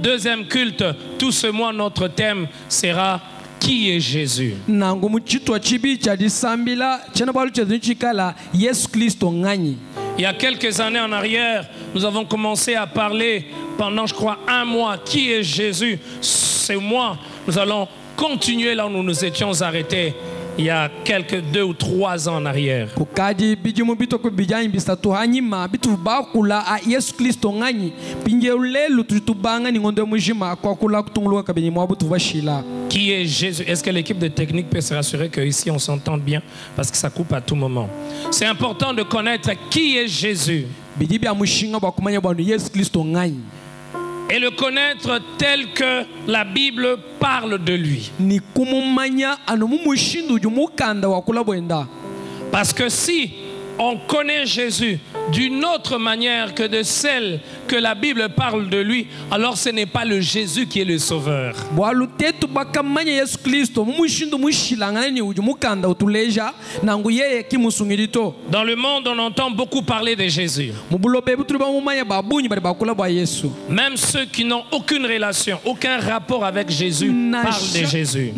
deuxième culte, tout ce mois, notre thème sera qui est Jésus. Il y a quelques années en arrière, nous avons commencé à parler pendant, je crois, un mois, qui est Jésus. Ce mois, nous allons continuer là où nous nous étions arrêtés il y a quelques 2 ou 3 ans en arrière. Qui est Jésus? Est-ce que l'équipe de technique peut se rassurer qu'ici on s'entende bien? Parce que ça coupe à tout moment. C'est important de connaître qui est Jésus. Et le connaître tel que la Bible parle de lui. Parce que si on connaît Jésus d'une autre manière que de celle que la Bible parle de lui, alors ce n'est pas le Jésus qui est le sauveur. Dans le monde, on entend beaucoup parler de Jésus. Même ceux qui n'ont aucune relation, aucun rapport avec Jésus parlent de Jésus.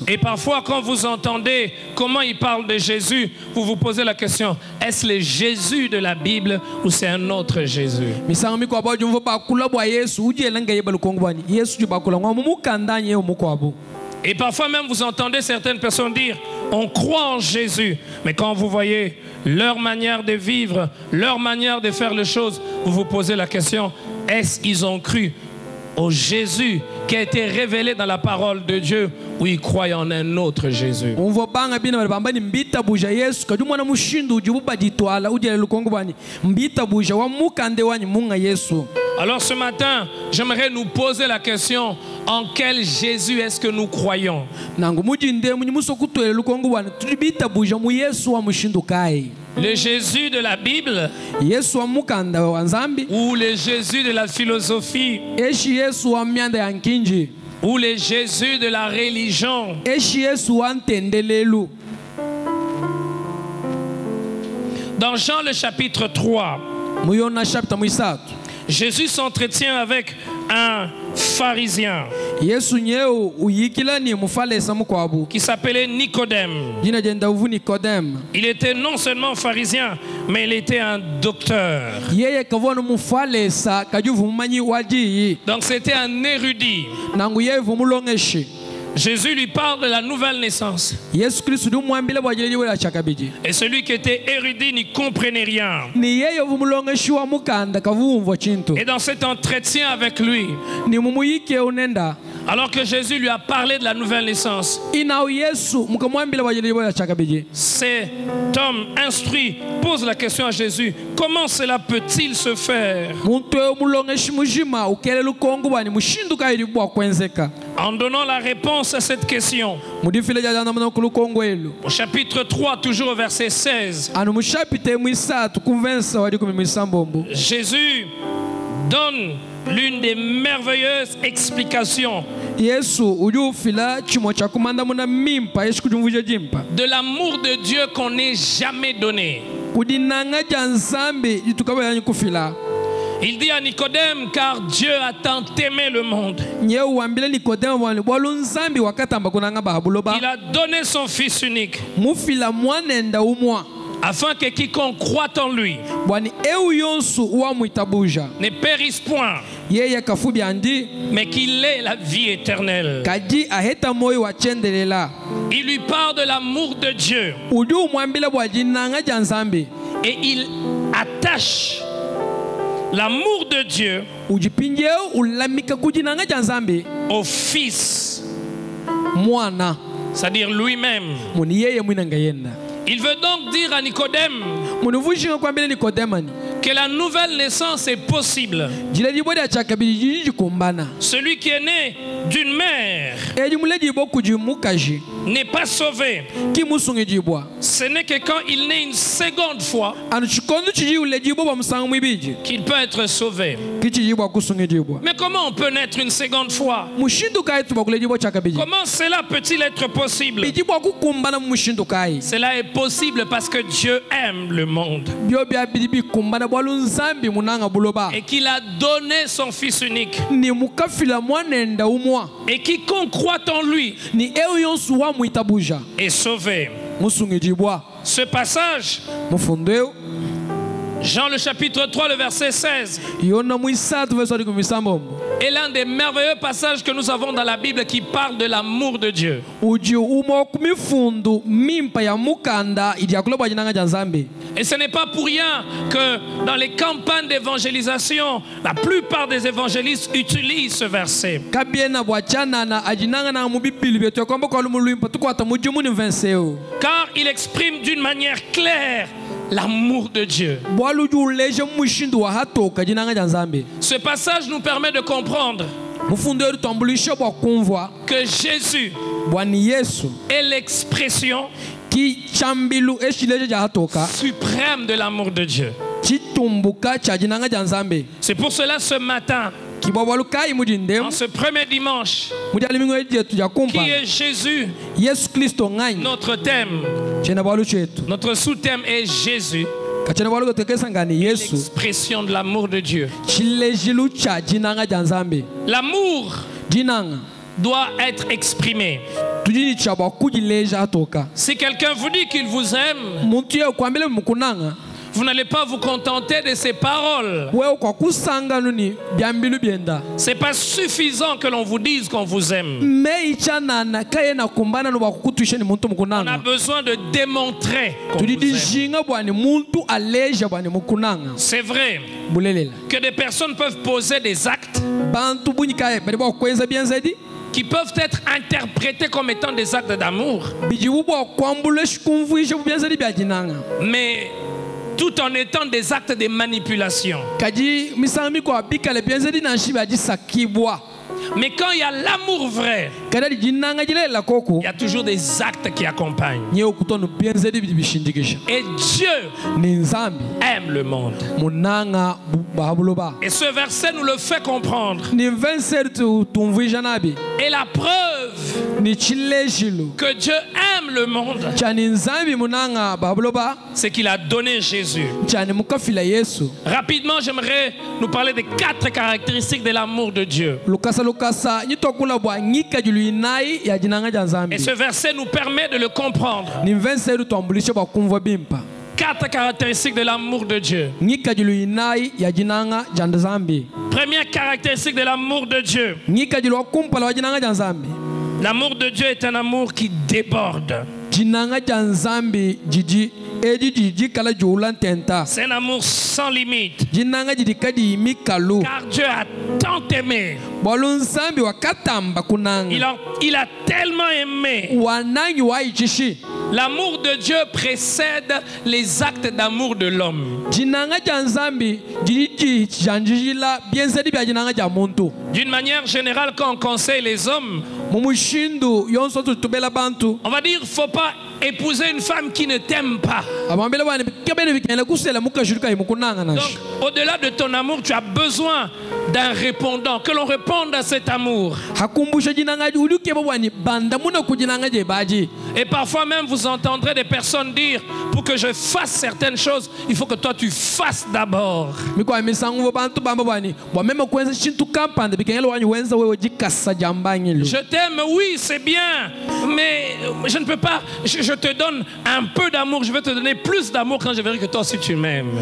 Et parfois, quand vous entendez comment il parle de Jésus, vous vous posez la question, est-ce le Jésus de la Bible ou c'est un autre Jésus? Et parfois même vous entendez certaines personnes dire, on croit en Jésus, mais quand vous voyez leur manière de vivre, leur manière de faire les choses, vous vous posez la question, est-ce qu'ils ont cru au Jésus qui a été révélé dans la parole de Dieu, ou ils croient en un autre Jésus? Alors ce matin, j'aimerais nous poser la question, en quel Jésus est-ce que nous croyons? Le Jésus de la Bible ou le Jésus de la philosophie ou le Jésus de la religion? Dans Jean le chapitre 3, Jésus s'entretient avec un pharisien qui s'appelait Nicodème. Il était non seulement pharisien, mais il était un docteur. Donc c'était un érudit. Jésus lui parle de la nouvelle naissance. Et celui qui était érudit n'y comprenait rien. Et dans cet entretien avec lui, alors que Jésus lui a parlé de la nouvelle naissance, cet homme instruit pose la question à Jésus, comment cela peut-il se faire? En donnant la réponse à cette question, au chapitre 3, toujours au verset 16, Jésus donne l'une des merveilleuses explications de l'amour de Dieu qu'on n'ait jamais donné. Il dit à Nicodème, car Dieu a tant aimé le monde, il a donné son Fils unique, afin que quiconque croit en lui ne périsse point, mais qu'il ait la vie éternelle. Il lui parle de l'amour de Dieu et il attache l'amour de Dieu au Fils, c'est-à-dire lui-même. Il veut donc dire à Nicodème que la nouvelle naissance est possible. Celui qui est né d'une mère n'est pas sauvé, ce n'est que quand il naît une seconde fois qu'il peut être sauvé. Mais comment on peut naître une seconde fois? Comment cela peut-il être possible? Cela est possible parce que Dieu aime le monde et qu'il a donné son Fils unique. Et quiconque croit en lui est sauvé. Ce passage, Jean le chapitre 3, le verset 16, est l'un des merveilleux passages que nous avons dans la Bible qui parle de l'amour de Dieu. Et ce n'est pas pour rien que dans les campagnes d'évangélisation, la plupart des évangélistes utilisent ce verset. Car il exprime d'une manière claire l'amour de Dieu. Ce passage nous permet de comprendre que Jésus est l'expression suprême de l'amour de Dieu. C'est pour cela ce matin, en ce premier dimanche, qui est Jésus, notre thème, notre sous-thème est Jésus, l'expression de l'amour de Dieu. L'amour doit être exprimé. Si quelqu'un vous dit qu'il vous aime, vous n'allez pas vous contenter de ces paroles. C'est pas suffisant que l'on vous dise qu'on vous aime. On a besoin de démontrer qu'on vous aime. C'est vrai que des personnes peuvent poser des actes qui peuvent être interprétés comme étant des actes d'amour, mais tout en étant des actes de manipulation. Mais quand il y a l'amour vrai, il y a toujours des actes qui accompagnent. Et Dieu aime le monde. Et ce verset nous le fait comprendre. Et la preuve que Dieu aime le monde, c'est qu'il a donné Jésus. Rapidement, j'aimerais nous parler des 4 caractéristiques de l'amour de Dieu. Et ce verset nous permet de le comprendre. 4 caractéristiques de l'amour de Dieu. Première caractéristique de l'amour de Dieu. L'amour de Dieu est un amour qui déborde. C'est un amour sans limite. Car Dieu a tant aimé. Il a tellement aimé. L'amour de Dieu précède les actes d'amour de l'homme. D'une manière générale, quand on conseille les hommes, on va dire qu'il ne faut pas épouser une femme qui ne t'aime pas. Donc, au-delà de ton amour, tu as besoin d'un répondant, que l'on réponde à cet amour. Et parfois même, vous entendrez des personnes dire, pour que je fasse certaines choses, il faut que toi tu fasses d'abord. Je t'aime, oui, c'est bien, mais je ne peux pas, je te donne un peu d'amour, je vais te donner plus d'amour quand je verrai que toi aussi tu m'aimes.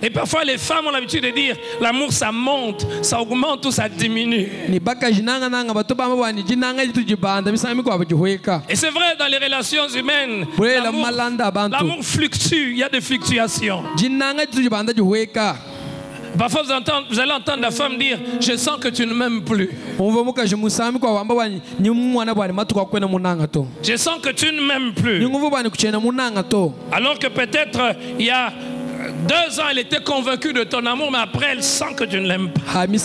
Et parfois les femmes ont l'habitude de dire, l'amour ça monte, ça augmente ou ça diminue. Et c'est vrai dans les relations humaines, l'amour fluctue, il y a des fluctuations. Parfois vous allez entendre la femme dire, je sens que tu ne m'aimes plus. Je sens que tu ne m'aimes plus. Alors que peut-être il y a 2 ans, elle était convaincue de ton amour, mais après, elle sent que tu ne l'aimes pas. Mais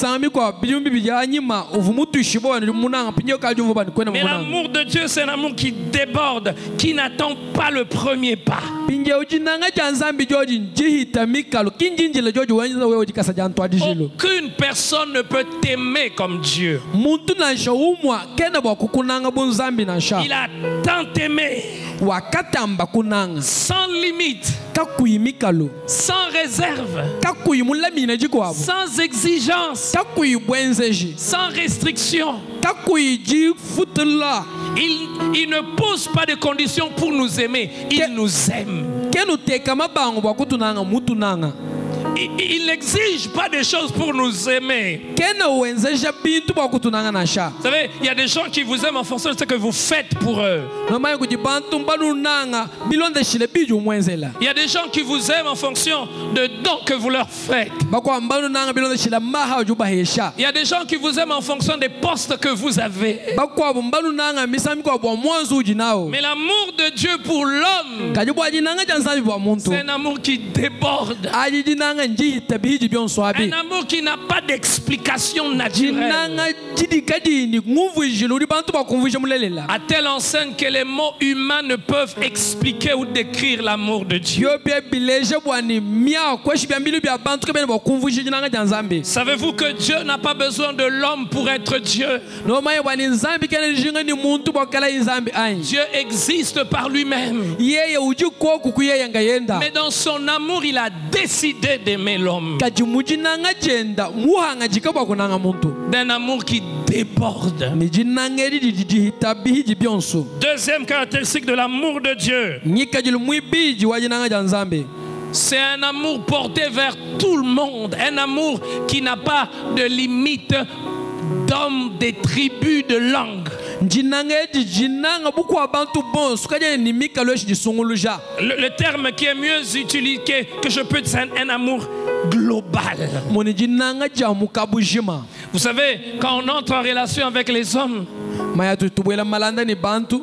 l'amour de Dieu, c'est un amour qui déborde, qui n'attend pas le premier pas. Aucune personne ne peut t'aimer comme Dieu. Il a tant aimé, sans limite, sans réserve, sans exigence, sans restriction. Il ne pose pas de conditions pour nous aimer. Il nous aime. Il n'exige pas de choses pour nous aimer. Vous savez, il y a des gens qui vous aiment en fonction de ce que vous faites pour eux. Il y a des gens qui vous aiment en fonction de dons que vous leur faites. Il y a des gens qui vous aiment en fonction des postes que vous avez. Mais l'amour de Dieu pour l'homme, c'est un amour qui déborde. Un amour qui n'a pas d'explication naturelle. À telle enseigne que les mots humains ne peuvent expliquer ou décrire l'amour de Dieu. Savez-vous que Dieu n'a pas besoin de l'homme pour être Dieu? Dieu existe par lui-même. Mais dans son amour, il a décidé d'aimer l'homme. D'un amour qui déborde. Deuxième caractéristique de l'amour de Dieu, c'est un amour porté vers tout le monde. Un amour qui n'a pas de limite d'hommes, des tribus, de langues. Le terme qui est mieux utilisé que je peux dire, c'est un amour global. Vous savez, quand on entre en relation avec les hommes,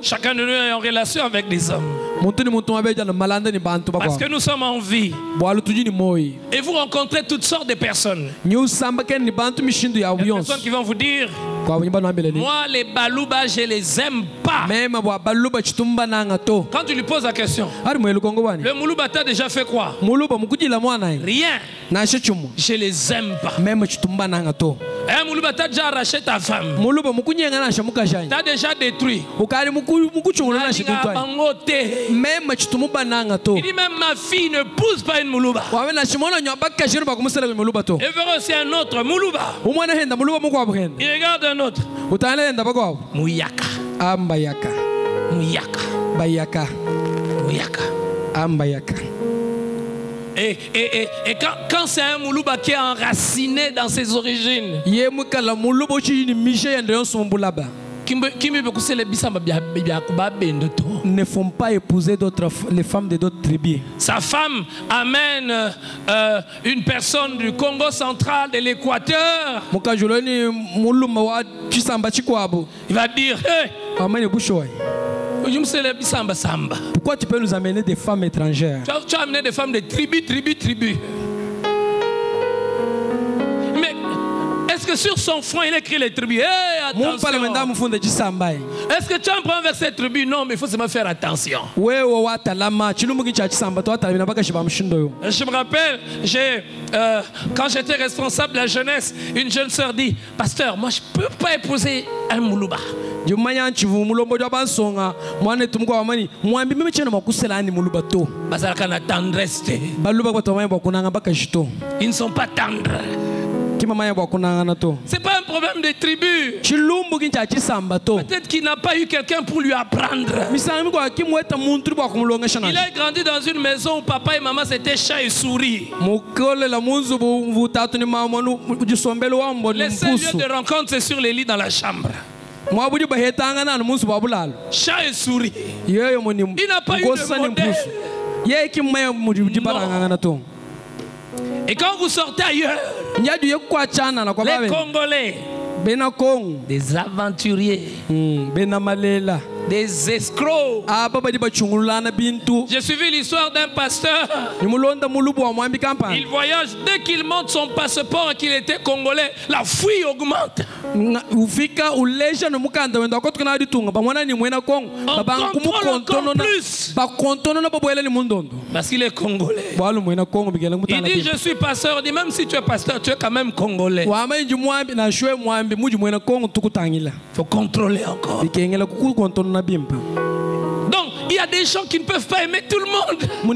chacun de nous est en relation avec des hommes. Parce que nous sommes en vie. Et vous rencontrez toutes sortes de personnes. Il y a des personnes qui vont vous dire, moi les balouba je les aime pas. Quand tu lui poses la question, le moulouba t'a déjà fait quoi? Rien. Je les aime pas. Un moulouba t'a déjà arraché ta femme. T'as déjà détruit. Il dit même ma fille ne pousse pas une moulouba. Et verra aussi un autre moulouba. Il regarde un autre. Mouyaka. Ambayaka. Mouyaka. Bayaka. Mouyaka. Ambayaka. Et quand c'est un moulouba qui est enraciné dans ses origines, ne font pas épouser les femmes de d'autres tribus. Sa femme amène une personne du Congo central, de l'Équateur. Il va dire, hey, pourquoi tu peux nous amener des femmes étrangères? Tu as amené des femmes de tribu. Mais est-ce que sur son front il écrit les tribus? Hey, attention. Est-ce que tu as un problème avec cette tribu? Non, mais il faut seulement faire attention. Je me rappelle, quand j'étais responsable de la jeunesse, une jeune sœur dit, pasteur, moi je ne peux pas épouser un moulouba. Ils ne sont pas tendres. C'est pas un problème de tribu. Peut-être qu'il n'a pas eu quelqu'un pour lui apprendre. Il a grandi dans une maison où papa et maman c'était chat et souris. Les seuls lieux de rencontre c'est sur les lits dans la chambre. Chat et souris. Il n'a pas eu de modèle. Non. Et quand vous sortez ailleurs, les Congolais, des aventuriers, des escrocs. J'ai suivi l'histoire d'un pasteur. Il voyage, dès qu'il montre son passeport et qu'il était congolais, la fouille augmente. On contrôle encore plus. Parce qu'il est congolais. Il dit je suis pasteur. Il dit même si tu es pasteur, tu es quand même congolais. Il faut contrôler encore. Donc, il y a des gens qui ne peuvent pas aimer tout le monde. Vous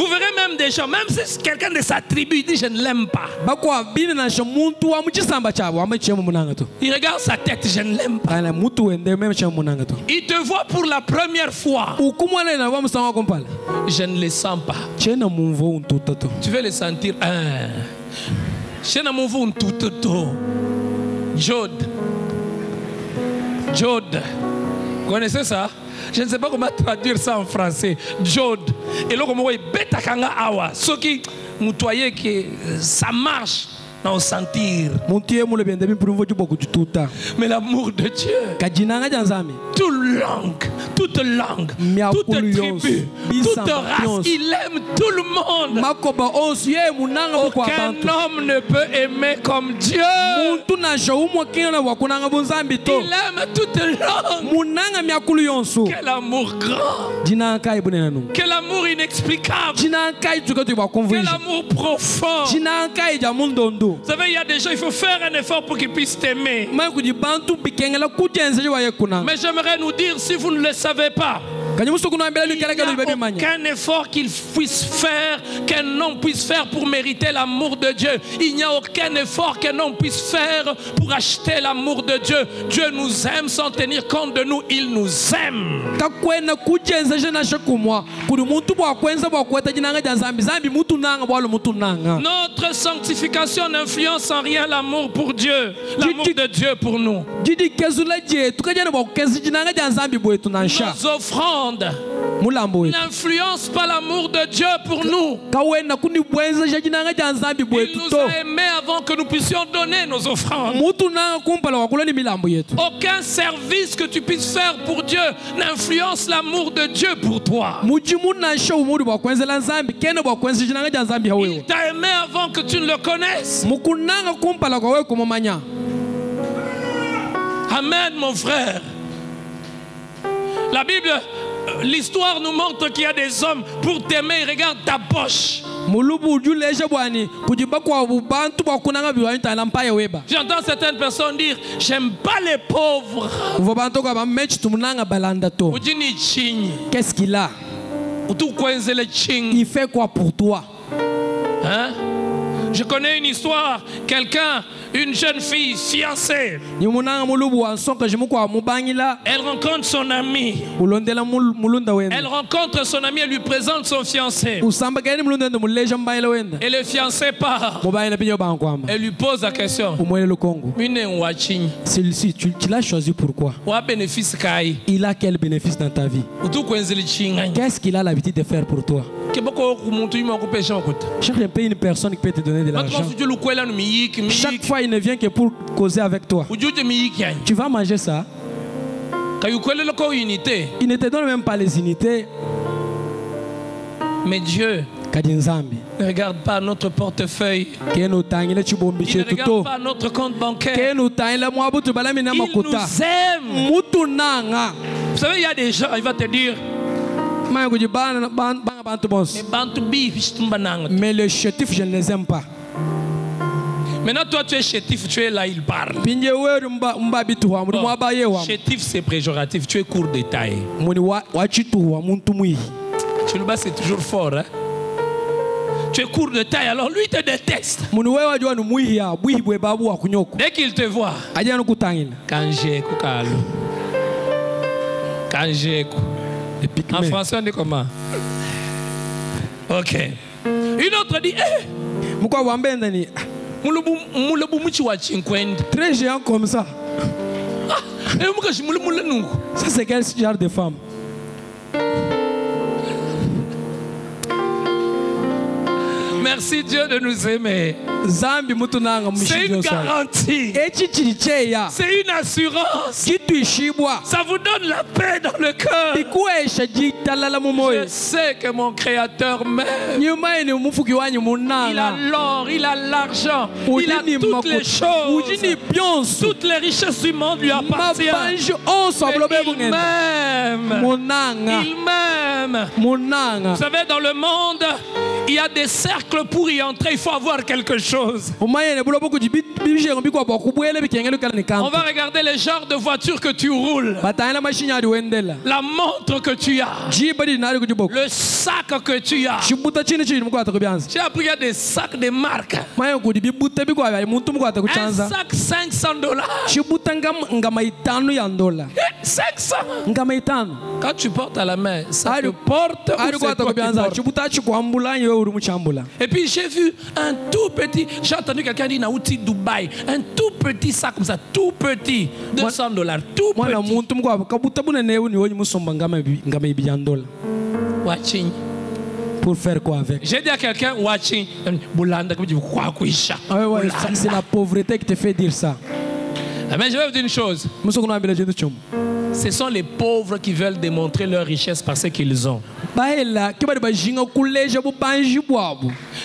verrez même des gens, même si quelqu'un de sa tribu il dit je ne l'aime pas. Il regarde sa tête, je ne l'aime pas. Il te voit pour la première fois. Je ne le sens pas. Tu veux le sentir. Jod. Vous connaissez ça? Je ne sais pas comment traduire ça en français. Jod. Et là, comme vous voyez, Betakanga Awa. Ce qui nous voyez que ça marche. Non, sentir. Mais l'amour de Dieu. Toute langue, toute tribu, toute race, il aime tout le monde. Aucun homme ne peut aimer comme Dieu. Il aime toute langue. Quel amour grand. Quel amour inexplicable. Quel amour profond. Vous savez, il y a des gens, il faut faire un effort pour qu'ils puissent t'aimer. Mais j'aimerais nous dire, si vous ne le savez pas, il n'y a aucun effort qu'il puisse faire, qu'un homme puisse faire pour mériter l'amour de Dieu. Il n'y a aucun effort qu'un homme puisse faire pour acheter l'amour de Dieu. Dieu nous aime sans tenir compte de nous. Il nous aime. Notre sanctification n'influence en rien l'amour pour Dieu, l'amour de Dieu pour nous. Nos offrandes n'influencent pas l'amour de Dieu pour nous. Il nous a aimés avant que nous puissions donner nos offrandes. Aucun service que tu puisses faire pour Dieu n'influence l'amour de Dieu pour toi. Il t'a aimé avant que tu ne le connaisses. Amen, mon frère. La Bible, l'histoire nous montre qu'il y a des hommes pour t'aimer, ils regardent ta poche. J'entends certaines personnes dire j'aime pas les pauvres. Qu'est-ce qu'il a? Il fait quoi pour toi? Hein? Je connais une histoire, quelqu'un, une jeune fille fiancée. Elle rencontre son ami. Elle rencontre son ami et lui présente son fiancé. Et le fiancé part. Elle lui pose la question. Celui-ci, tu l'as choisi pourquoi? Il a quel bénéfice dans ta vie? Qu'est-ce qu'il a l'habitude de faire pour toi? Chaque pays, une personne qui peut te donner de l'argent. Chaque fois, il ne vient que pour causer avec toi. Tu vas manger ça. Il ne te donne même pas les unités. Mais Dieu ne regarde pas notre portefeuille. Il ne regarde pas notre compte bancaire. Il nous aime. Vous savez, il y a des gens, il va te dire. Mais les chétifs, je ne les aime pas. Maintenant, toi, tu es chétif, tu es là, il parle. Chétif, c'est péjoratif, tu es court de taille. Tu le bats, c'est toujours fort. Hein? Tu es court de taille, alors lui te déteste. Dès qu'il te voit, en français, on dit comment? Ok. Une autre dit, très géant comme ça. Ça, c'est quel genre de femme? Merci Dieu de nous aimer. C'est une garantie. C'est une assurance. Ça vous donne la paix dans le cœur. Je sais que mon Créateur m'aime. Il a l'or, il a l'argent, il a toutes les choses. Toutes les richesses du monde lui appartiennent. Il m'aime. Il m'aime. Vous savez, dans le monde, il y a des cercles pour y entrer. Il faut avoir quelque chose. On va regarder les genres de voitures que tu roules. La montre que tu as. Le sac que tu as. J'ai appris qu'il y a des sacs de marque. Un sac $500. 500. Quand tu portes à la main, ça te porte ou c'est toi qui portes? Et puis j'ai vu un tout petit, j'ai entendu quelqu'un dire Naouti Dubaï, un tout petit sac comme ça, tout petit, $200, tout petit. Watching. Pour faire quoi avec? J'ai dit à quelqu'un, watching. C'est la pauvreté qui te fait dire ça. Mais je vais vous dire une chose. Ce sont les pauvres qui veulent démontrer leur richesse par ce qu'ils ont.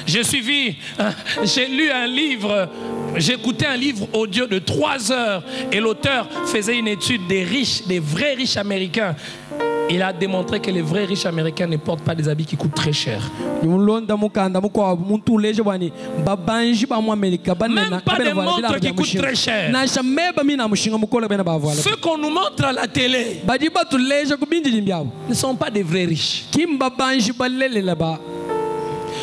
J'ai lu un livre, j'ai écouté un livre audio de 3 heures et l'auteur faisait une étude des riches, des vrais riches américains. Il a démontré que les vrais riches américains ne portent pas des habits qui coûtent très cher. Même pas des montres qui coûtent très cher. Ceux qu'on nous montre à la télé ne sont pas des vrais riches.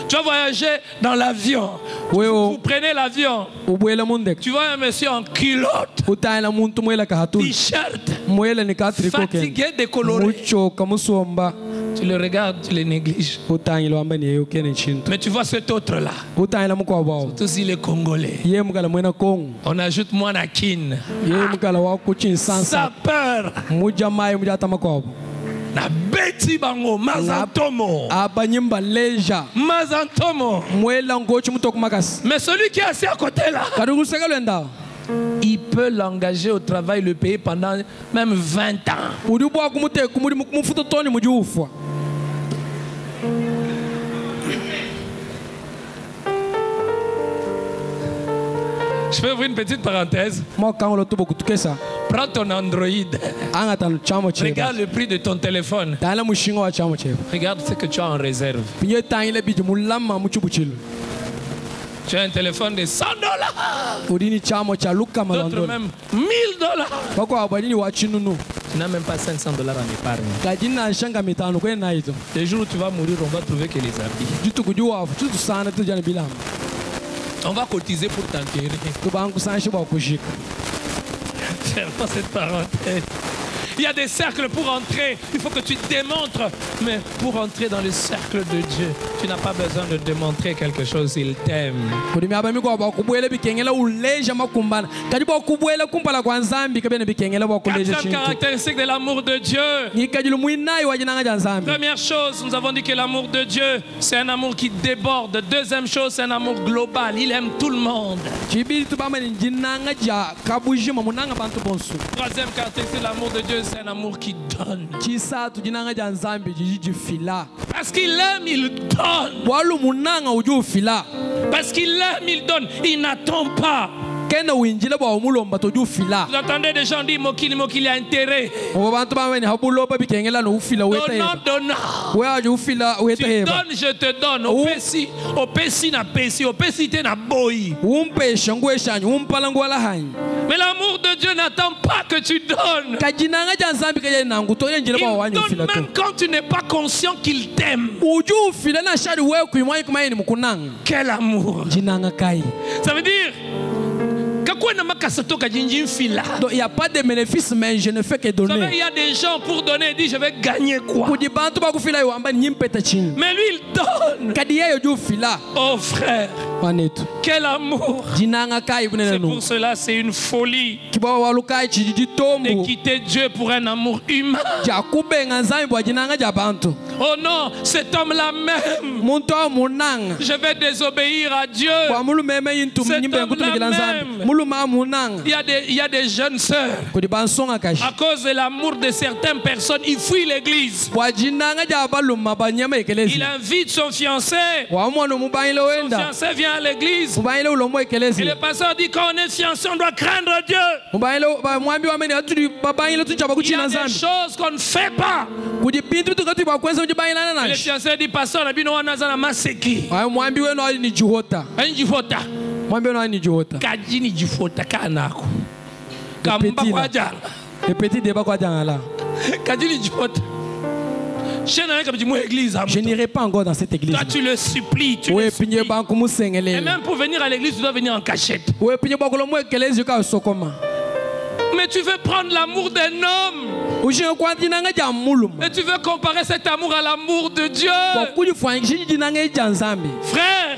Tu vas voyager dans l'avion. Vous prenez l'avion. Tu vois un monsieur en culotte, t-shirt, fatigué, décoloré. Tu le regardes, tu le négliges. Mais tu vois cet autre-là, surtout s'il est congolais. On ajoute Mwanakin. Ça peur. Na beti bango mazantomo. Mazantomo. Mais celui qui est assis à côté là, il peut l'engager au travail, le payer pendant même 20 ans. Je peux ouvrir une petite parenthèse. Prends ton Android. Regarde le prix de ton téléphone. Regarde ce que tu as en réserve. Tu as un téléphone de $100. D'autres même $1000. Tu n'as même pas $500 en épargne. Les jours où tu vas mourir, on va trouver que les habits. On va cotiser pour t'enterrer. Fermons cette parenthèse. Il y a des cercles pour entrer. Il faut que tu démontres. Mais pour entrer dans le cercle de Dieu, tu n'as pas besoin de démontrer quelque chose. Il t'aime. 4 caractéristiques de l'amour de Dieu. Première chose, nous avons dit que l'amour de Dieu, c'est un amour qui déborde. Deuxième chose, c'est un amour global. Il aime tout le monde. Troisième caractéristique de l'amour de Dieu, c'est un amour qui donne. Parce qu'il aime, il donne. Parce qu'il aime, il donne. Il n'attend pas. Vous entendez des gens dire Mokili, Mokili a intérêt. Donnant, donnant. Tu donnes, je te donne. Au pessi na pessi, au pessi te na boy. Mais l'amour de Dieu n'attend pas que tu donnes. Il donne même quand tu n'es pas conscient qu'il t'aime. Quel amour. Ça veut dire il n'y a pas de bénéfice, mais je ne fais que donner. Vous savez, il y a des gens pour donner, ils disent je vais gagner quoi? Mais lui il donne. Oh frère, quel amour. C'est pour cela c'est une folie de quitter Dieu pour un amour humain. Oh non, cet homme-là même, je vais désobéir à Dieu. Cet homme-là même, il y a des jeunes sœurs, à cause de l'amour de certaines personnes, il fuit l'église. Il invite son fiancé. Son fiancé vient à l'église. Et le pasteur dit, quand on est fiancé, on doit craindre Dieu. Il y a des choses qu'on ne fait pas. Et le fiancé dit, pasteur, on a dit, je n'irai pas encore dans cette église. Toi, tu le supplies, tu le supplies. Et même pour venir à l'église, tu dois venir en cachette. Mais tu veux prendre l'amour d'un homme. Et tu veux comparer cet amour à l'amour de Dieu. Frère,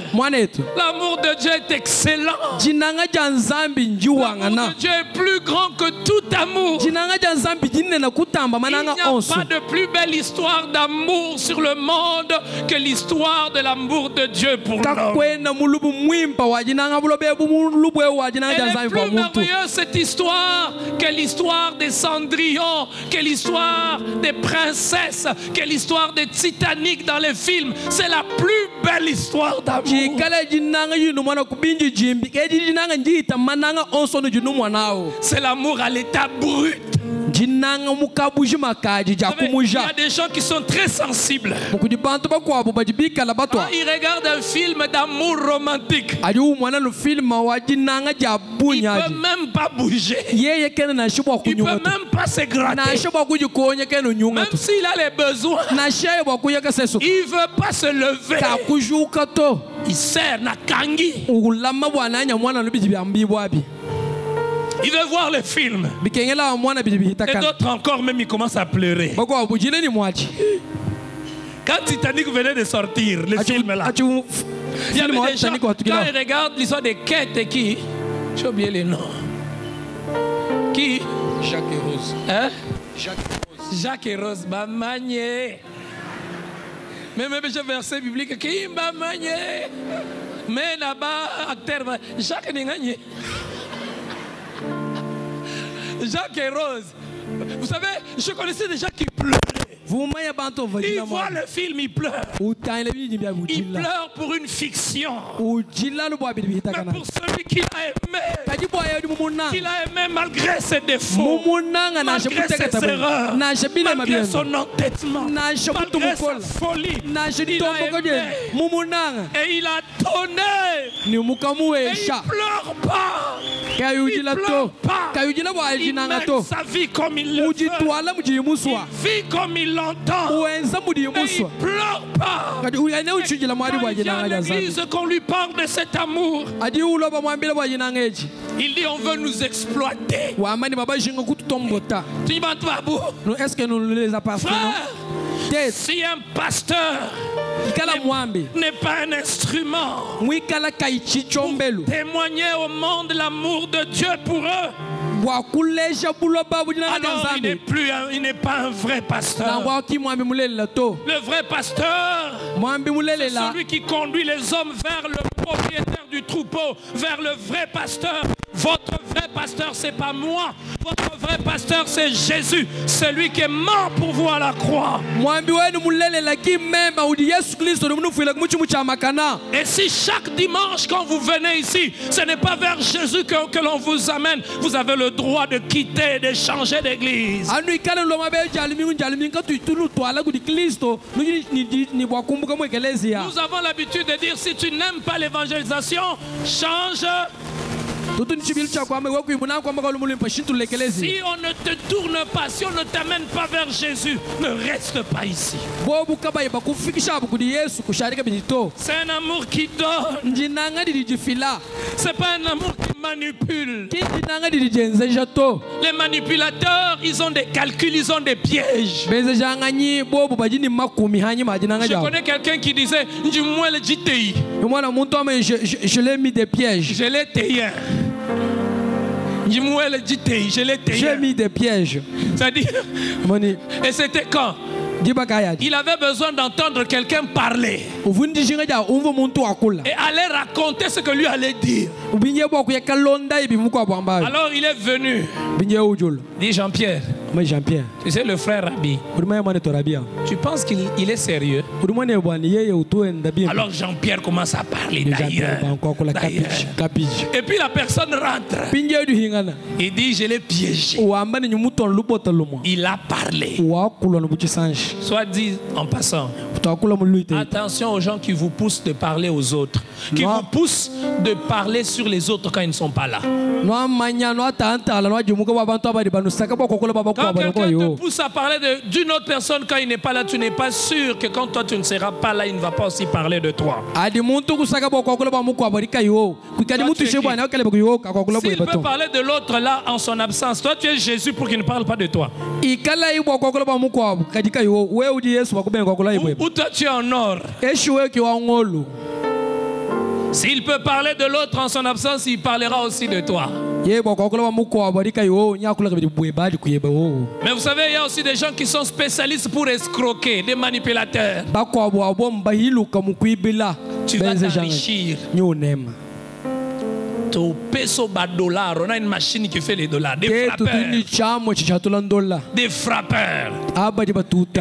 l'amour de Dieu est excellent. L'amour de Dieu est plus grand que tout amour. Il n'y a pas de plus belle histoire d'amour sur le monde que l'histoire de l'amour de Dieu pour l'homme. Elle est plus merveilleuse cette histoire que l'histoire des Cendrillon, que l'histoire des princesses, que l'histoire des Titanic dans les films. C'est la plus belle histoire d'amour. C'est l'amour à l'état brut. Il y a des gens qui sont très sensibles. Quand ils regardent un film d'amour romantique, il ne peut même pas bouger. Il ne peut même pas se gratter. Même s'il a les besoins, il ne veut pas se lever. Il sert na kangi. Il veut voir les films. Et d'autres encore, même ils commencent à pleurer. Quand Titanic venait de sortir, le film là, il y avait des gens, quand ils regardent l'histoire de Kate et qui, j'ai oublié les noms. Qui? Jacques et Rose. Hein? Jacques et Rose. Bamagné. Même j'ai verset biblique qui Bamagné. Mais là-bas, acteur, Jacques Ningagné. Jacques et Rose. Vous savez, je connaissais des gens qui pleuraient. Ils voient le film, ils pleurent. Ils pleurent pour une fiction. Mais pour celui qui l'a aimé, malgré ses défauts, malgré ses erreurs, malgré son entêtement, malgré sa folie, il a aimé. Et il a donné. Et il ne pleure pas. Il ne pleure pas. Il mène sa vie comme il le veut. Il vit comme il l'entend. Et il ne pleure pas. Quand il vient à l'église, qu'on lui parle de cet amour, il dit on veut nous exploiter. Est-ce que nous les appartenons? Si un pasteur n'est pas un instrument pour témoigner au monde l'amour de Dieu pour eux, alors il n'est pas un vrai pasteur. Le vrai pasteur, c'est celui qui conduit les hommes vers le propriétaire du troupeau, vers le vrai pasteur. Votre vrai pasteur, c'est pas moi. Votre vrai pasteur, c'est Jésus, celui qui est mort pour vous à la croix. Et si chaque dimanche, quand vous venez ici, ce n'est pas vers Jésus que l'on vous amène, vous avez le droit de quitter et de changer d'église. Nous avons l'habitude de dire, si tu n'aimes pas l'évangélisation, change. Si on ne te tourne pas, si on ne t'amène pas vers Jésus, ne reste pas ici. C'est un amour qui donne. C'est pas un amour qui manipule. Les manipulateurs, ils ont des calculs, ils ont des pièges. Je connais quelqu'un qui disait, je l'ai mis des pièges. Je l'ai taillé. J'ai mis des pièges. C'est-à-dire, et c'était quand? Il avait besoin d'entendre quelqu'un parler et aller raconter ce que lui allait dire. Alors il est venu. Dit Jean-Pierre. Tu sais, le frère Rabbi, tu penses qu'il est sérieux? Alors Jean-Pierre commence à parler d'ailleurs. Et puis la personne rentre. Il dit, je l'ai piégé. Il a parlé. Soit dit en passant, attention aux gens qui vous poussent de parler aux autres, qui vous poussent de parler sur les autres quand ils ne sont pas là. Quand quelqu'un te pousse à parler d'une autre personne quand il n'est pas là, tu n'es pas sûr que quand toi tu ne seras pas là, il ne va pas aussi parler de toi. S'il peut parler de l'autre là en son absence, toi tu es Jésus pour qu'il ne parle pas de toi. Ou toi tu es en or. S'il peut parler de l'autre en son absence, il parlera aussi de toi. Mais vous savez, il y a aussi des gens qui sont spécialistes pour escroquer, des manipulateurs. Tu vas t'enrichir. Au peso dollar, on a une machine qui fait les dollars. Des frappeurs.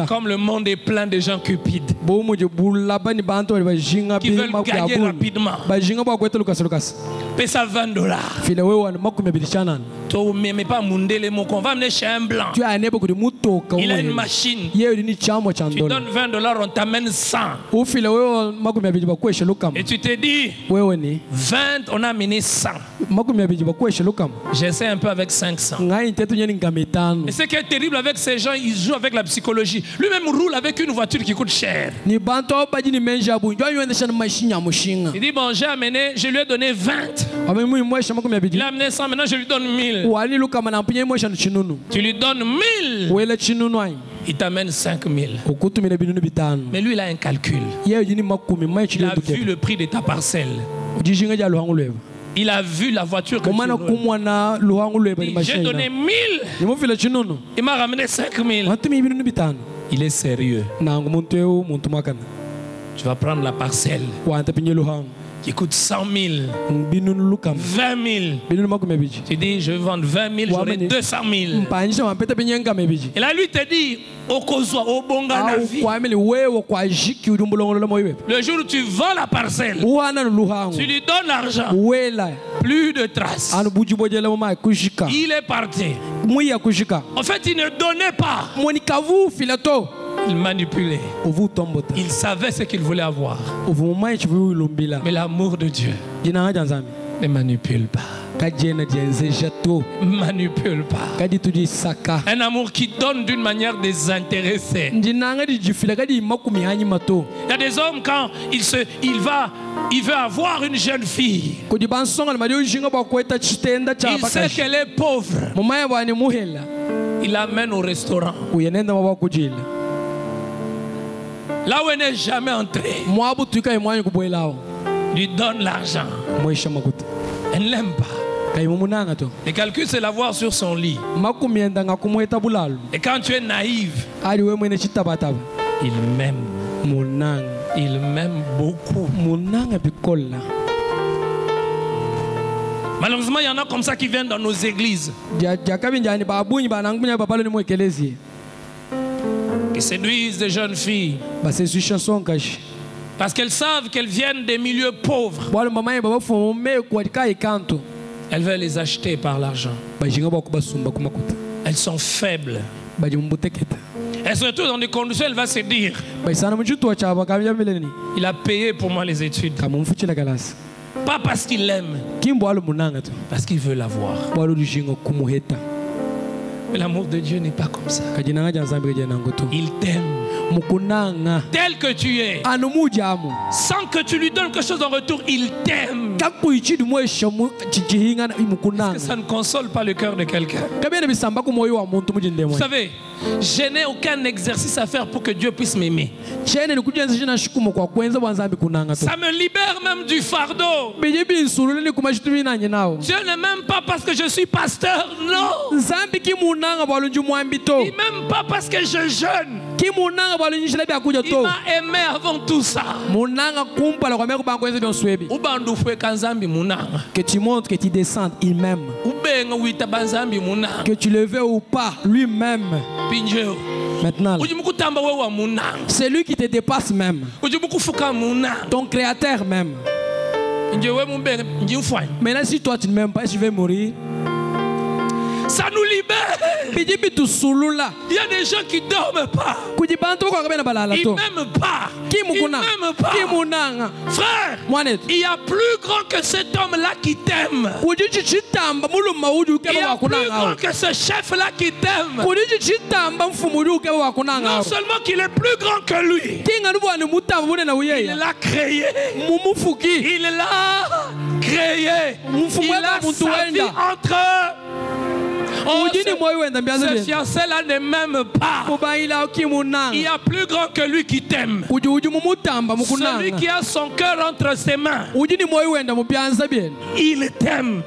Comme le monde est plein de gens cupides qui veulent gagner rapidement. Paye ça $20. Mais pas Mundele Moko, on va amener chez un blanc. Il a une machine. Tu donnes $20, on t'amène 100. Et tu te dis 20, on a amené 100. J'essaie un peu avec 500. Et ce qui est terrible avec ces gens, ils jouent avec la psychologie. Lui-même roule avec une voiture qui coûte cher. Il dit bon, j'ai amené, je lui ai donné 20. Il a amené 100, maintenant je lui donne 1000. Tu lui donnes 1000. Il t'amène 5000. Mais lui il a un calcul. Il a vu le prix de ta parcelle. Il a vu la voiture que tu roules. J'ai donné 1000. Il m'a ramené 5000. Il est sérieux. Tu vas prendre la parcelle qui coûte 100 000, 20 000. Tu dis, je vais vendre 20 000, j'aurai 200 000. Et là, lui te dit, le jour où tu vends la parcelle, tu lui donnes l'argent, plus de traces. Il est parti. En fait, il ne donnait pas. Il manipulait. Il savait ce qu'il voulait avoir. Mais l'amour de Dieu ne manipule pas. Manipule pas. Un amour qui donne d'une manière désintéressée. Il y a des hommes quand il veut avoir une jeune fille. Il sait qu'elle est pauvre. Il l'amène au restaurant. Là où elle n'est jamais entrée. Lui donne l'argent. Elle ne l'aime pas. Le calcul, c'est l'avoir sur son lit. Et quand tu es naïve, il m'aime. Il m'aime beaucoup. Malheureusement, il y en a comme ça qui viennent dans nos églises. Qui séduisent des jeunes filles. Parce qu'elles savent qu'elles viennent des milieux pauvres. Elles veulent les acheter par l'argent. Elles sont faibles. Elles se retrouvent dans des conditions, elle va se dire, il a payé pour moi les études. Pas parce qu'il l'aime, parce qu'il veut l'avoir. Mais l'amour de Dieu n'est pas comme ça. Il t'aime tel que tu es. Sans que tu lui donnes quelque chose en retour, il t'aime. Est-ce que ça ne console pas le cœur de quelqu'un? Vous savez, je n'ai aucun exercice à faire pour que Dieu puisse m'aimer. Ça me libère même du fardeau. Dieu ne m'aime pas parce que je suis pasteur, non. Il ne m'aime pas parce que je jeûne. Il m'a aimé avant tout ça. Que tu montres que tu descends, il m'aime. Que tu le veux ou pas, lui-même. Maintenant, c'est lui qui te dépasse même. Ton créateur même. Maintenant, si toi tu ne m'aimes pas, je vais mourir. Ça nous libère. Il y a des gens qui ne dorment pas. Ils ne m'aiment pas. Frère, il y a plus grand que cet homme-là qui t'aime. Il y a plus grand que ce chef-là qui t'aime. Non seulement qu'il est plus grand que lui, il l'a créé. Il l'a créé. Il a sa vie entre eux. Oh, ce fiancé-là ne m'aime pas. Il y a plus grand que lui qui t'aime. Celui qui a son cœur entre ses mains. Il t'aime.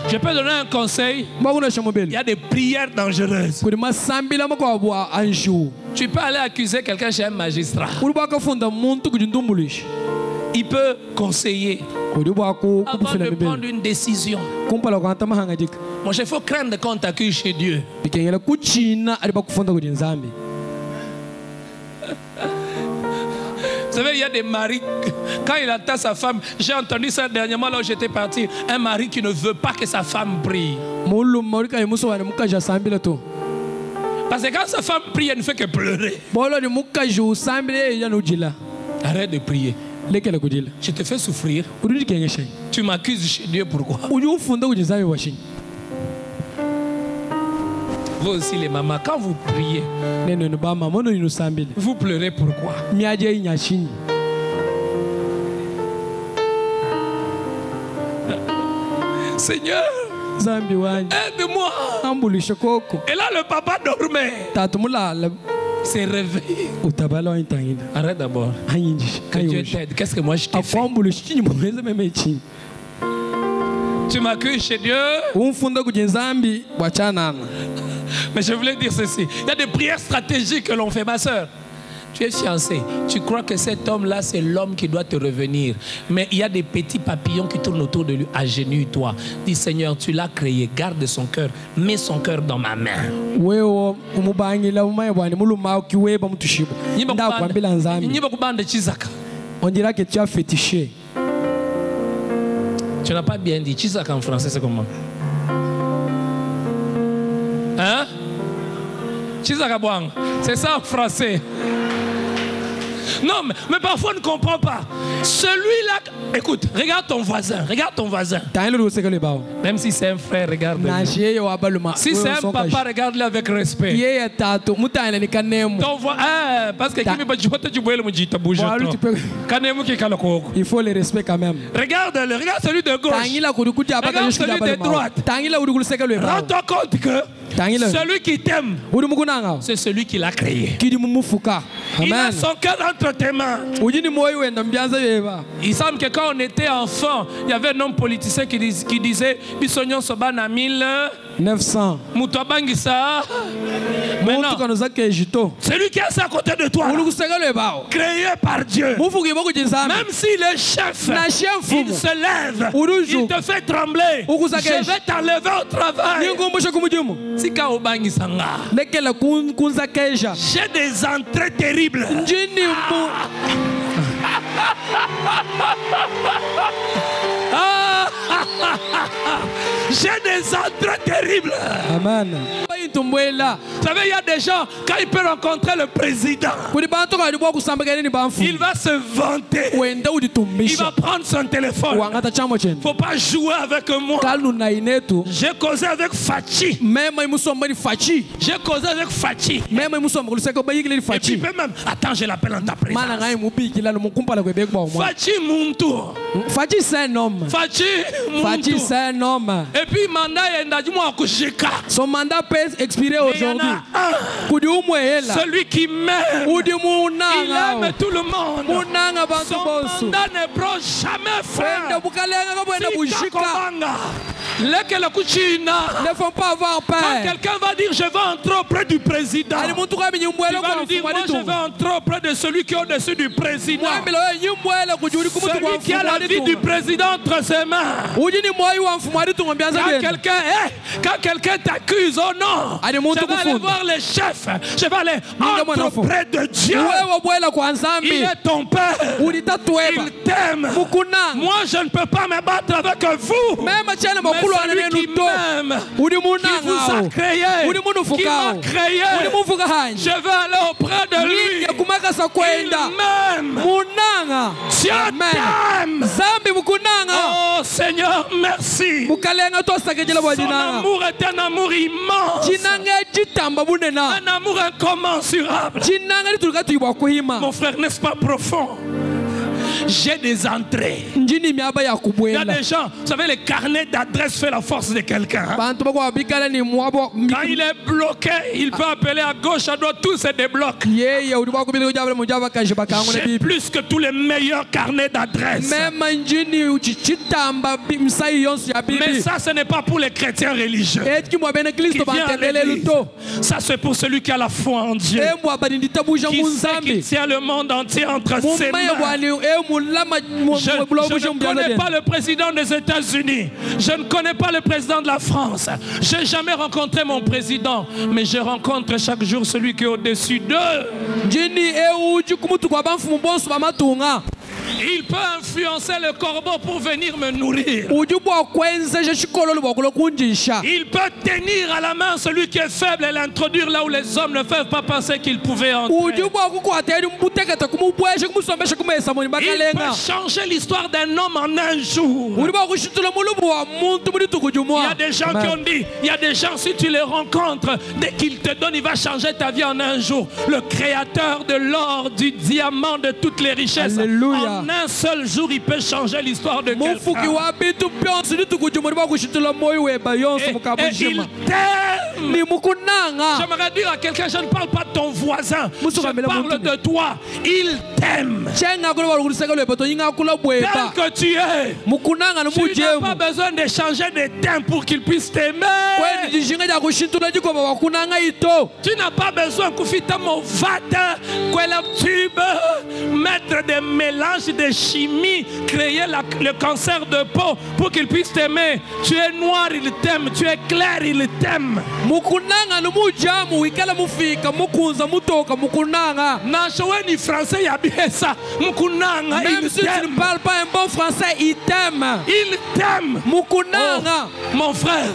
Je peux donner un conseil. Il y a des prières dangereuses. Tu peux aller accuser quelqu'un chez un magistrat. Il peut conseiller avant de prendre une décision. Moi, il faut craindre quand on t'accuse chez Dieu. Vous savez, il y a des maris, quand il attend sa femme, j'ai entendu ça dernièrement là où j'étais parti, un mari qui ne veut pas que sa femme prie. Parce que quand sa femme prie, elle ne fait que pleurer. Arrête de prier. Je te fais souffrir. Tu m'accuses chez Dieu, pourquoi? Vous aussi les mamans, quand vous priez, vous pleurez pourquoi? Seigneur, aide-moi. Et là le papa dormait. C'est réveillé. Arrête d'abord. Que Dieu t'aide. Qu'est-ce que moi je t'ai fait? Tu m'accuses chez Dieu. Mais je voulais dire ceci. Il y a des prières stratégiques que l'on fait, ma soeur. Tu es fiancé, tu crois que cet homme-là, c'est l'homme qui doit te revenir. Mais il y a des petits papillons qui tournent autour de lui. Agenouille-toi. Dis, Seigneur, tu l'as créé. Garde son cœur. Mets son cœur dans ma main. On dira que tu as fétiché. Tu n'as pas bien dit. Chisaka en français, c'est comment? Hein? Chisaka Bouang. C'est ça en français. Non, mais parfois on ne comprend pas. Celui-là, écoute, regarde ton voisin, regarde ton voisin. Même si c'est un frère, regarde-le. Si c'est un papa, regarde-le avec respect. Ton voisin, parce que il faut le respect quand même. Regarde-le, regarde celui de gauche. Regarde celui de droite. Rends-toi compte que celui qui t'aime, c'est celui qui l'a créé. Il a son cœur entre tes mains. Il semble que quand on était enfant, il y avait un homme politicien qui disait Bissognon Sobana 1900. Maintenant, celui qui est à côté de toi, créé par Dieu, même s'il est chef, il se lève, il te fait trembler. Je vais t'enlever au travail. J'ai des entrées terribles. J'ai des entrées terribles. Amen. Vous savez, il y a des gens, quand ils peuvent rencontrer le président, il va se vanter. Il va prendre son téléphone. Il ne faut pas jouer avec moi. J'ai causé avec Fachi. J'ai causé avec Fachi. Et puis même, attends, je l'appelle en ta présence. Fachi Muntu. Fachi c'est un homme. Fachi c'est un homme. Et puis mandat son mandat peut expirer aujourd'hui. Celui qui m'aime, il aime tout le monde. Son mandat ne prend jamais fin. Ne faut pas avoir peur. Quand quelqu'un va dire je vais entrer auprès du président, tu vas lui dire moi je vais entrer auprès de celui qui est au-dessus du président. Celui qui a la vie du président entre ses mains. Quand quelqu'un t'accuse, oh non, je vais aller voir les chefs, je vais aller entrer auprès de Dieu. Il est ton père, il t'aime. Moi je ne peux pas me battre avec vous, mais celui qui m'aime, qui vous a créé, qui m'a créé, je vais aller auprès de lui. Il m'aime. Dieu t'aime. Oh Seigneur, merci. Son amour est un amour immense, un amour incommensurable. Mon frère, n'est-ce pas profond? J'ai des entrées. Il y a des gens, vous savez, les carnets d'adresse fait la force de quelqu'un. Quand il est bloqué, il peut appeler à gauche, à droite, tout se débloque. J'ai plus que tous les meilleurs carnets d'adresse. Mais ça, ce n'est pas pour les chrétiens religieux. Ça, c'est pour celui qui a la foi en Dieu, qui sait qu'il tient le monde entier entre ses mains. Je ne connais pas le président des États-Unis. Je ne connais pas le président de la France. Je n'ai jamais rencontré mon président. Mais je rencontre chaque jour celui qui est au-dessus d'eux. Il peut influencer le corbeau pour venir me nourrir. Il peut tenir à la main celui qui est faible et l'introduire là où les hommes ne peuvent pas penser qu'ils pouvaient entrer. Il peut changer l'histoire d'un homme en un jour. Il y a des gens qui ont dit, il y a des gens, si tu les rencontres, dès qu'il te donne, il va changer ta vie en un jour. Le créateur de l'or, du diamant, de toutes les richesses. Alléluia. En un seul jour, il peut changer l'histoire de quelqu'un. Et il t'aime. J'aimerais dire à quelqu'un, je ne parle pas de ton voisin, je parle de toi. Il t'aime. Tel que tu es. Tu n'as pas besoin de changer de thème pour qu'il puisse t'aimer. Tu n'as pas besoin que tube, mettre des mélanges de chimie, créer le cancer de peau pour qu'il puisse t'aimer. Tu es noir, il t'aime. Tu es clair, il t'aime. Ni français, il y a bien ça. Même si tu ne parles pas un bon français, il t'aime. Il t'aime. Oh, mon frère,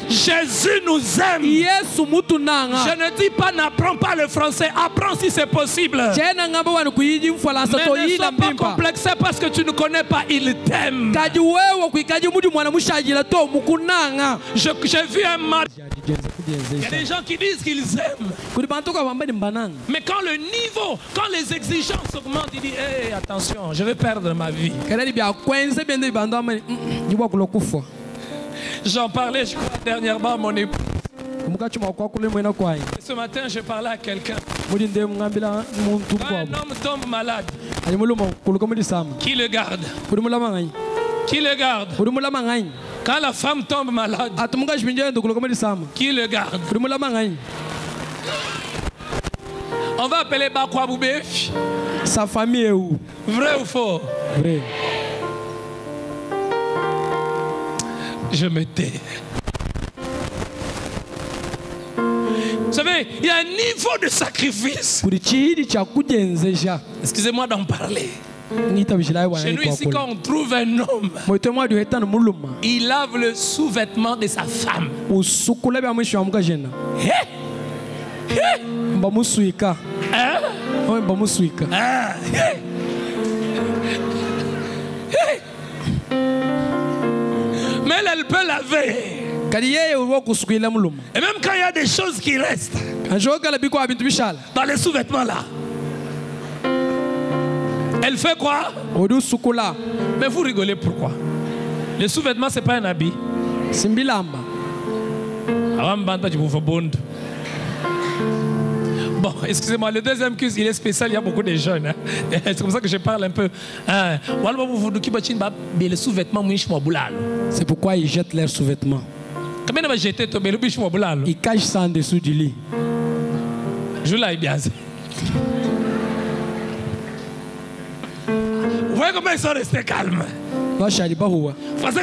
Jésus nous aime. Je ne dis pas n'apprends pas le français. Apprends si c'est possible. Mais ne sois pas complexé parce que tu ne connais pas. Il t'aime. J'ai vu un mari. Il y a des gens qui disent qu'ils aiment. Mais quand le niveau, quand les exigences augmentent, il dit hey, attention, je vais perdre ma vie. J'en parlais, je crois, dernièrement à mon époux. Ce matin, je parlais à quelqu'un. Quand un homme tombe malade, qui le garde? Qui le garde? Quand la femme tombe malade, qui le garde? On va appeler Bakwa Boubef. Sa famille est où? Vrai ou faux? Vrai. Je me tais. Vous savez, il y a un niveau de sacrifice. Excusez-moi d'en parler. Chez nous ici, quand on trouve un homme, il lave le sous-vêtement de sa femme. Mais elle peut laver. Et même quand il y a des choses qui restent dans les sous-vêtements là, elle fait quoi? Mais vous rigolez pourquoi? Les sous-vêtements, c'est pas un habit. Bon, excusez-moi, le deuxième culte, il est spécial, il y a beaucoup de jeunes. Hein. C'est comme ça que je parle un peu. C'est pourquoi ils jettent leurs sous-vêtements. Ils cachent ça en dessous du lit. Je l'ai bien. Vous voyez comment ils sont restés calmes? Parce qu'à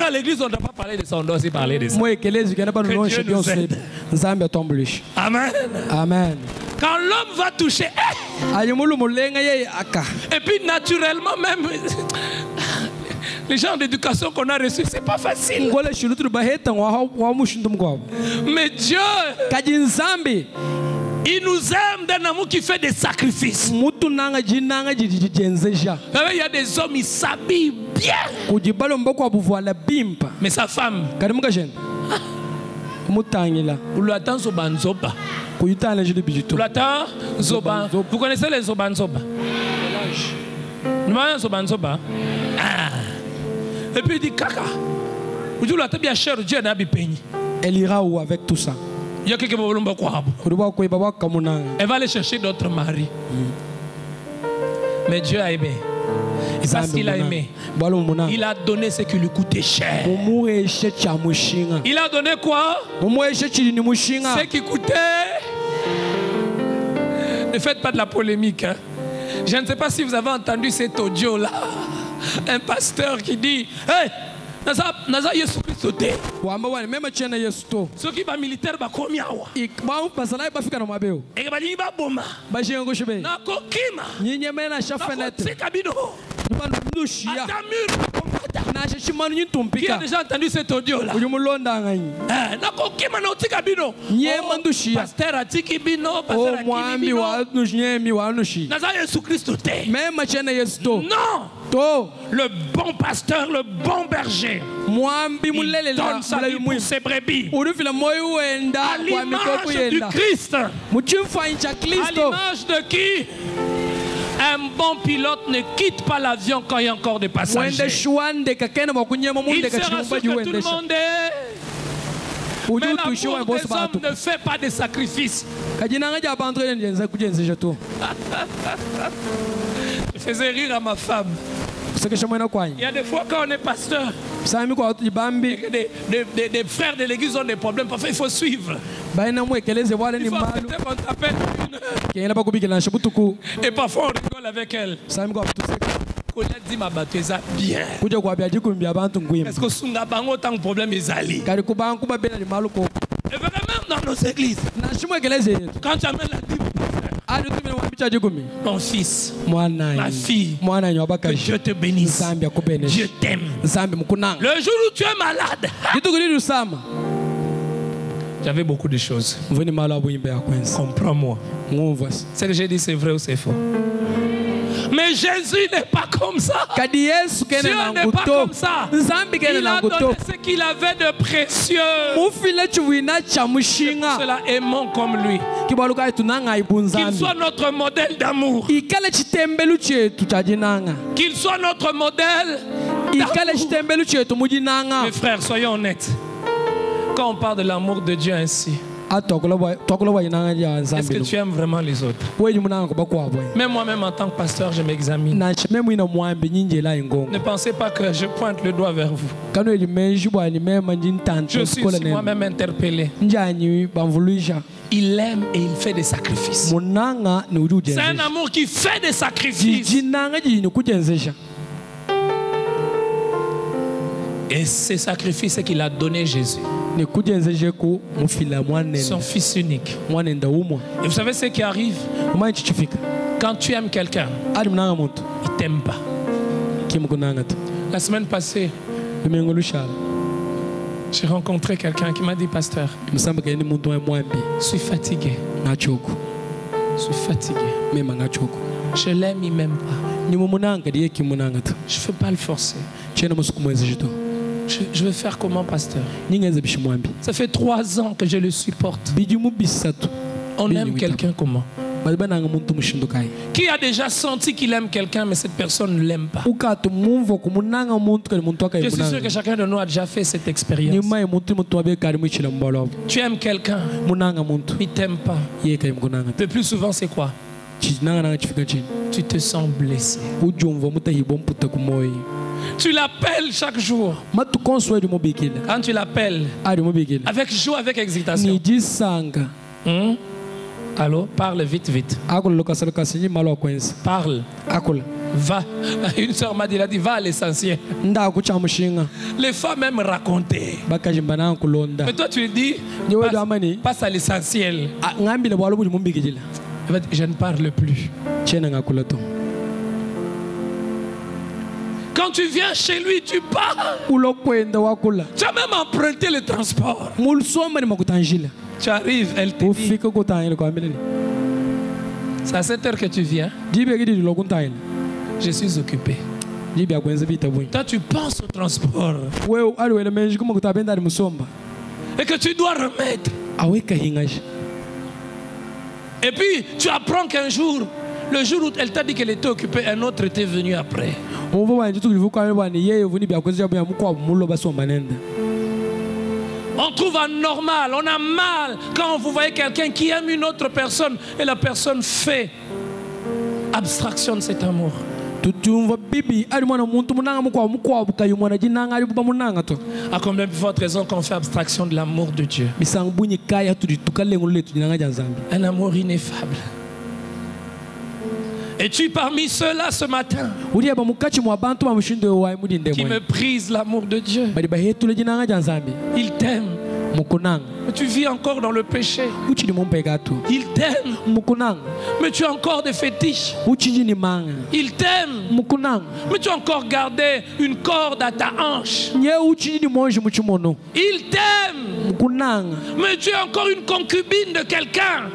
l'église, on ne doit pas parler de ça, on doit aussi parler de ça. Que Dieu nous aide. Amen. Amen. Quand l'homme va toucher, et puis naturellement même, les gens d'éducation qu'on a reçus, c'est pas facile. Mais Dieu, il nous aime d'un amour qui fait des sacrifices. Il y a des hommes, ils s'habillent bien. Mais sa femme, vous connaissez les zobanzoba? Et puis il dit caca. Elle ira où avec tout ça? Elle va aller chercher d'autres maris. Mais Dieu a aimé. Et parce qu'il a aimé, il a donné ce qui lui coûtait cher. Il a donné quoi? Ce qui coûtait. Ne faites pas de la polémique. Hein. Je ne sais pas si vous avez entendu cet audio-là. Un pasteur qui dit hey! Naza Yesu Christ te. Ceux qui va militaire ba komi awa. Et ba lingi ba boma. Na kokima. Qui a déjà entendu cet audio-là? Na kokima na otika bino. Pasteur atiki bino, pasteur akimi bino. Naza Yesu Christ te. Non. Le bon pasteur, le bon berger, il donne sa vie pour ses brebis. À l'image du Christ. À l'image de qui? Un bon pilote ne quitte pas l'avion quand il y a encore des passagers. Il sera sûr que tout le monde est. Mais l'amour des hommes ne fait pas de sacrifices. Je faisais rire à ma femme. Il y a des fois quand on est pasteur, des frères de l'église ont des problèmes. Parfois il faut suivre. Il faut arrêter qu'on t'appelle une. Et parfois on rigole avec elle. Colette dit ma baptise bien. Est-ce que Sunga Bango tant de problème est allé? Et vraiment dans nos églises. Quand tu amènes la Bible, mon fils, ma fille, que Dieu te bénisse. Dieu t'aime. Le jour où tu es malade, j'avais beaucoup de choses. Comprends-moi. Ce que j'ai dit, c'est vrai ou c'est faux? Mais Jésus n'est pas comme ça. Dieu n'est pas comme ça. Il a donné ce qu'il avait de précieux. Cela aimons comme lui. Qu'il soit notre modèle d'amour. Qu'il soit notre modèle d'amour. Mes frères, soyons honnêtes. Quand on parle de l'amour de Dieu ainsi, est-ce que tu aimes vraiment les autres? Même moi-même en tant que pasteur, je m'examine. Ne pensez pas que je pointe le doigt vers vous. Je suis moi-même interpellé. Il aime et il fait des sacrifices. C'est un amour qui fait des sacrifices. Et ces sacrifices, c'est qu'il a donné Jésus. Son fils unique. Et vous savez ce qui arrive? Quand tu aimes quelqu'un, il ne t'aime pas. La semaine passée, j'ai rencontré quelqu'un qui m'a dit, pasteur, je suis fatigué. Je suis fatigué. Je l'aime, il ne m'aime pas. Je ne veux pas le forcer. Je vais faire comment, pasteur? Ça fait 3 ans que je le supporte. On aime quelqu'un comment? Qui a déjà senti qu'il aime quelqu'un mais cette personne ne l'aime pas? Je suis sûr que chacun de nous a déjà fait cette expérience. Tu aimes quelqu'un, il ne t'aime pas. Le plus souvent c'est quoi? Tu te sens blessé. Tu l'appelles chaque jour. Quand tu l'appelles, avec joie, avec excitation. Allô, parle vite. Parle. Va. Une soeur m'a dit, elle a dit, va à l'essentiel. Les femmes aiment raconter. Mais toi tu lui dis, passe à l'essentiel. Je ne parle plus. Quand tu viens chez lui, tu pars. Tu as même emprunté le transport. Tu arrives, elle te dit, c'est à cette heure que tu viens. Je suis occupé. Toi, tu penses au transport. Et que tu dois remettre. Et puis, tu apprends qu'un jour, le jour où elle t'a dit qu'elle était occupée, un autre était venu après. On trouve anormal, on a mal quand vous voyez quelqu'un qui aime une autre personne et la personne fait abstraction de cet amour. À combien de forte raison qu'on fait abstraction de l'amour de Dieu? Un amour ineffable. Es-tu parmi ceux-là ce matin qui méprisent l'amour de Dieu? Il t'aime. Mais tu vis encore dans le péché. Il t'aime. Mais tu as encore des fétiches. Il t'aime. Mais tu as encore gardé une corde à ta hanche. Il t'aime. Mais tu es encore une concubine de quelqu'un.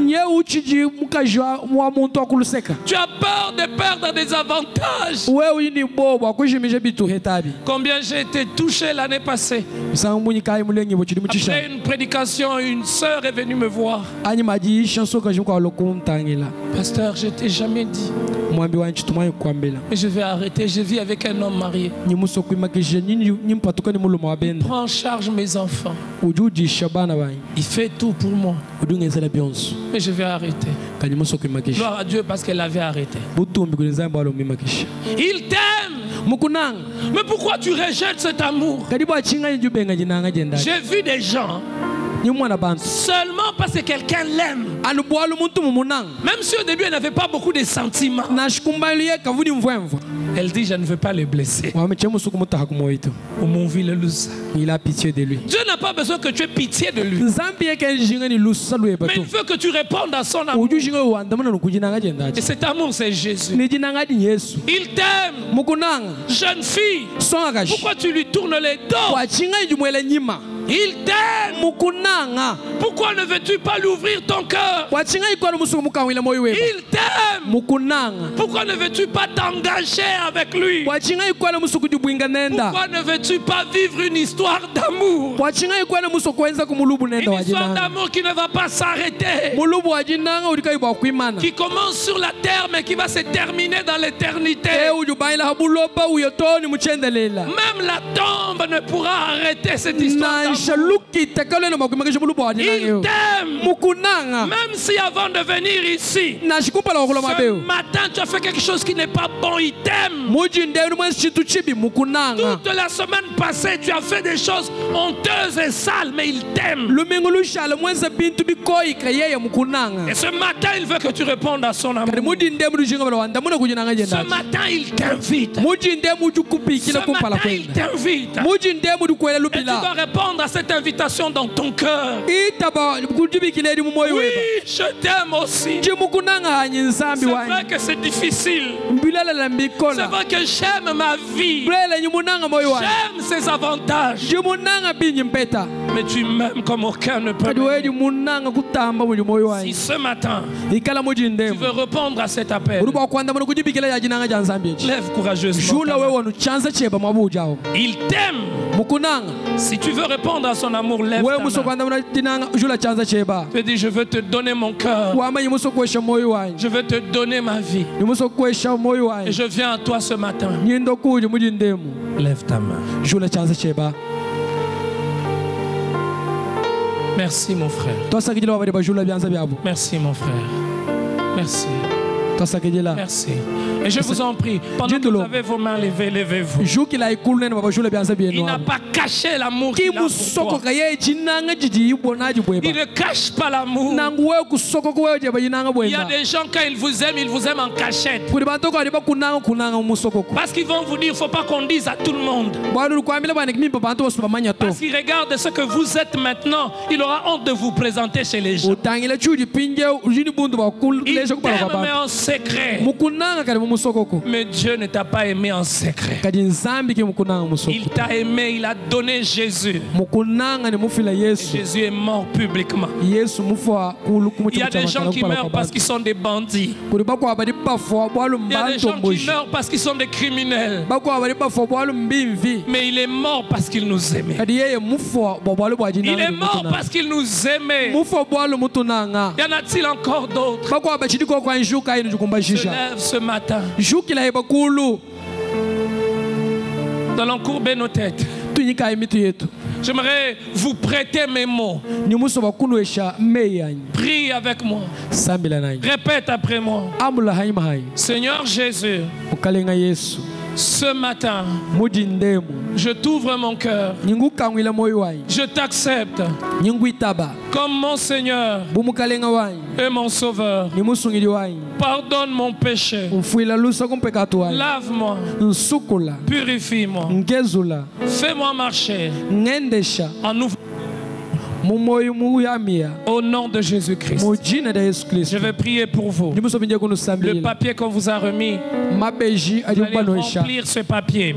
Tu as peur de perdre des avantages. Combien j'ai été touché l'année passée. Après une prédication, une sœur est venue me voir. Pasteur, je t'ai jamais dit. Mais je vais arrêter. Je vis avec un homme marié. Il prend en charge mes enfants. Il fait tout pour moi. Mais je vais arrêter. Gloire à Dieu parce qu'elle avait arrêté. Il t'aime. Mais pourquoi tu rejettes cet amour? J'ai vu des gens seulement parce que quelqu'un l'aime. Même si au début elle n'avait pas beaucoup de sentiments. Elle dit, je ne veux pas le blesser. Il a pitié de lui. Dieu n'a pas besoin que tu aies pitié de lui. Mais il veut que tu répondes à son amour. Et cet amour, c'est Jésus. Il t'aime. Jeune fille, pourquoi tu lui tournes les dos? Il t'aime. Pourquoi ne veux-tu pas lui ouvrir ton cœur? Il t'aime. Pourquoi ne veux-tu pas t'engager avec lui? Pourquoi ne veux-tu pas vivre une histoire d'amour? Une histoire d'amour qui ne va pas s'arrêter, qui commence sur la terre mais qui va se terminer dans l'éternité. Même la tombe ne pourra arrêter cette histoire d'amour. Il t'aime. Même si avant de venir ici, ce matin tu as fait quelque chose qui n'est pas bon, il t'aime. Toute la semaine passée tu as fait des choses honteuses et sales, mais il t'aime. Et ce matin il veut que tu répondes à son amour. Ce matin il t'invite. Ce matin il t'invite. Et tu dois répondre à cette invitation dans ton cœur. Oui, je t'aime aussi. C'est vrai que c'est difficile. C'est vrai que j'aime ma vie. J'aime ses avantages. Mais tu m'aimes comme aucun ne peut. Si ce matin tu veux répondre à cet appel, lève courageusement. Il t'aime. Si tu veux répondre à son amour, lève ta main. Tu dis, je veux te donner mon cœur. Je veux te donner ma vie. Et je viens à toi ce matin. Lève ta main. Merci mon frère. Merci mon frère. Merci. Merci. Et je vous en prie, pendant que vous avez vos mains levées, levez-vous. Il n'a pas caché l'amour qu'il a pour toi. Il ne cache pas l'amour. Il y a des gens, quand ils vous aiment en cachette. Parce qu'ils vont vous dire, il ne faut pas qu'on dise à tout le monde. Parce qu'ils regardent ce que vous êtes maintenant, il aura honte de vous présenter chez les gens. Il t'aime mais en secret. Mais Dieu ne t'a pas aimé en secret. Il t'a aimé, il a donné Jésus. Et Jésus est mort publiquement. Il y a des gens qui meurent parce qu'ils sont des bandits. Il y a des gens qui meurent parce qu'ils sont des criminels. Mais il est mort parce qu'il nous aimait. Il est mort parce qu'il nous aimait. Y en a-t-il encore d'autres? Se lève ce matin. Nous allons courber nos têtes. J'aimerais vous prêter mes mots. Prie avec moi. Répète après moi. Seigneur Jésus, ce matin, je t'ouvre mon cœur. Je t'accepte comme mon Seigneur et mon Sauveur. Pardonne mon péché. Lave-moi. Purifie-moi. Fais-moi marcher en nouveau. Au nom de Jésus-Christ. Je vais prier pour vous. Le papier qu'on vous a remis, vous allez remplir ce papier.